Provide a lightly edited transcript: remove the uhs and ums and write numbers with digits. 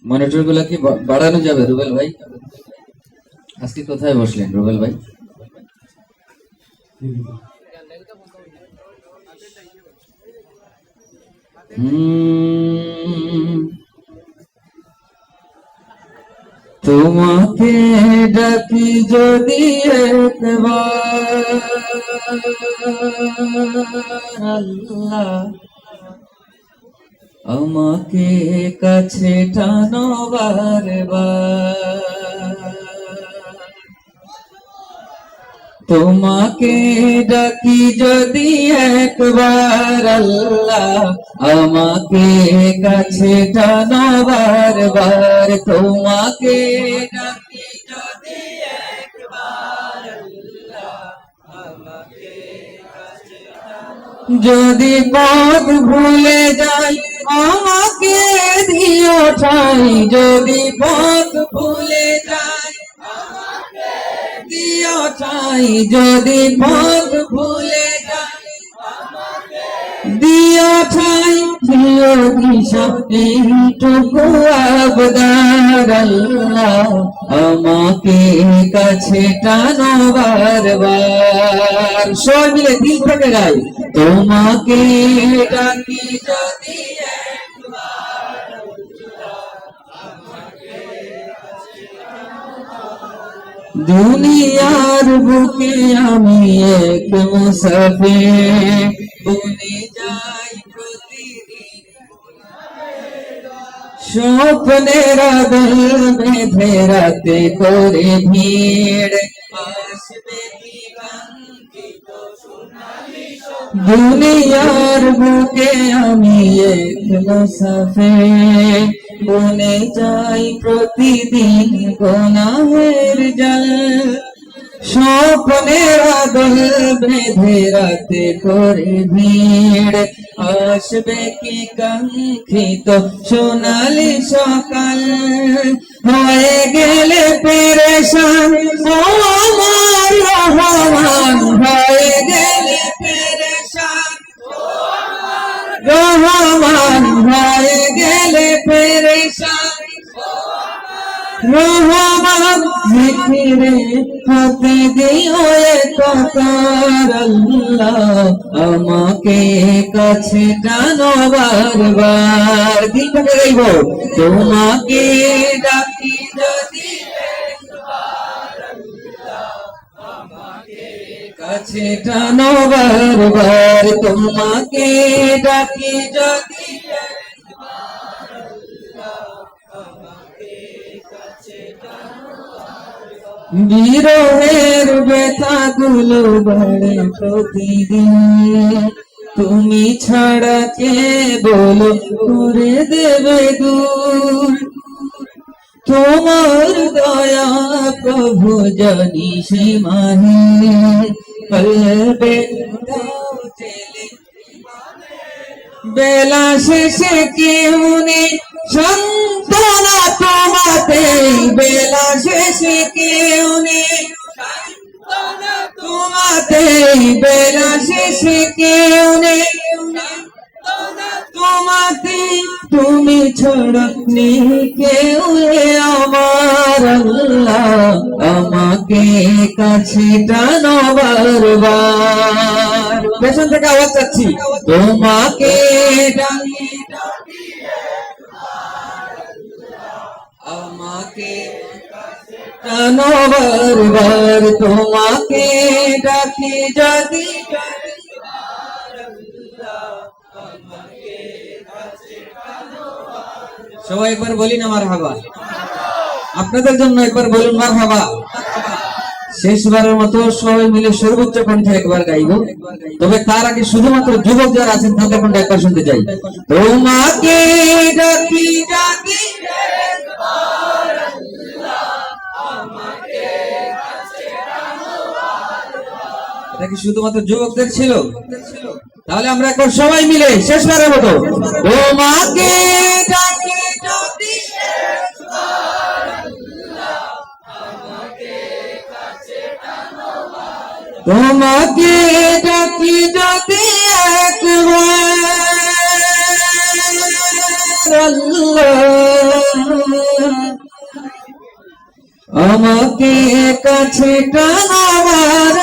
Monitor গুলা কি বাড়ানো যাবে রুবেল ভাই? আজকে কোথায় বসলেন রুবেল ভাই? তোমাকে ডাকি যদি একবার আল্লাহ, আমাকে কাছে টানো বারবার। তোমাকে ডাকি যদি একবার আল্লাহ, আমাকে কাছে টানো বারবার। তোমাকে ডাকি যদি একবার আল্লাহ, আমাকে কাছে টানো। যদি পথ ভুলে যাই আমাকে দিও ঠাই, যদি পথ ভুলে যাই আমাকে দিও ঠাই, যদি পথ ভুলে যাই আমাকে দিও ঠাই। দিও দিশা এইটুকু আবদার আল্লাহ, আমাকে কাছে টানো বারবার। সবাই মিলে দিল থেকে গাই, তোমাকে ডাকি যদি একবার আল্লাহ, আমাকে কাছে টানো। দুনিয়ার বুকে আমি এক মুসাফির, বনে যাই প্রতিদিন স্বপ্নের আদল বেঁধে রাতে করে ভিড়। আসবে কি কাঙ্ক্ষিত সোনালি দুনিয়ার বুকে আমি এক মুসাফির, বনে যাই প্রতিদিন গুনাহের জাল। স্বপ্নের আদল বেঁধে রাতে করে ভিড়। আসবে কি কাঙ্ক্ষিত সোনালি সকাল, হয়ে গেলে পেরেশান ও আমার রহমান, হয়ে গেলে পেরেশান ও আমার রহমান, হয়ে গেলে পেরেশান রহমান। জিকিরে হতে দিও একতার আল্লাহ, আমাকে কাছে টানো বারবার। দিল থেকে গাইব, তোমাকে ডাকি যদি একবার আল্লাহ, আমাকে কাছে টানো বারবার। তোমাকে ডাকি যদি একবার আল্লাহ, আমাকে কাছে টানো। বিরহের ব্যথাগুলো বাড়ে প্রতিদিন, তুমি ছাড়া কে বলো করে দেবে দূর। তোমার দয়া প্রভু জানি সীমাহীন, কলবে দাও চেলে বেলা শেষে কেউ নেই সান্ত্বনা তোমাতে, বেলা শেষে কেউ নেই সান্ত্বনা তোমাতে, বেলা শেষে কেউ নেই সান্ত্বনা তোমাতে। তুমি ছাড়া নেই কেউ আমার আল্লাহ, আমাকে কাছে টানো বারবার। পেছন থেকে আওয়াজ চাচ্ছি, তোমাকে ডাকি ডাকি আমাকে কাছে টানো বারবার। তোমাকে ডাকি যদি সবাই একবার বলি না মারহাবা। আপনাদের জন্য একবার বলুন মারহাবা। শেষবারের মতো সবাই মিলে সর্বোচ্চ কণ্ঠে একবার গাইব, তবে তার আগে শুধুমাত্র যুবক যারা আছেন তাদের কণ্ঠে একবার শুনতে চাই। তোমাকে ডাকি ডাকি একবার আল্লাহ, আমাকে কাছে টানো বারবার। এটা কি শুধুমাত্র যুবকদের ছিল? তাহলে আমরা একবার সবাই মিলে শেষবারের মতো তোমাকে ডাকি ডাকি একবার আল্লাহ, আমাকে কাছে টানো বারবার। তোমাকে ডাকি যদি একবার আল্লাহ, আমাকে কাছে টানাবার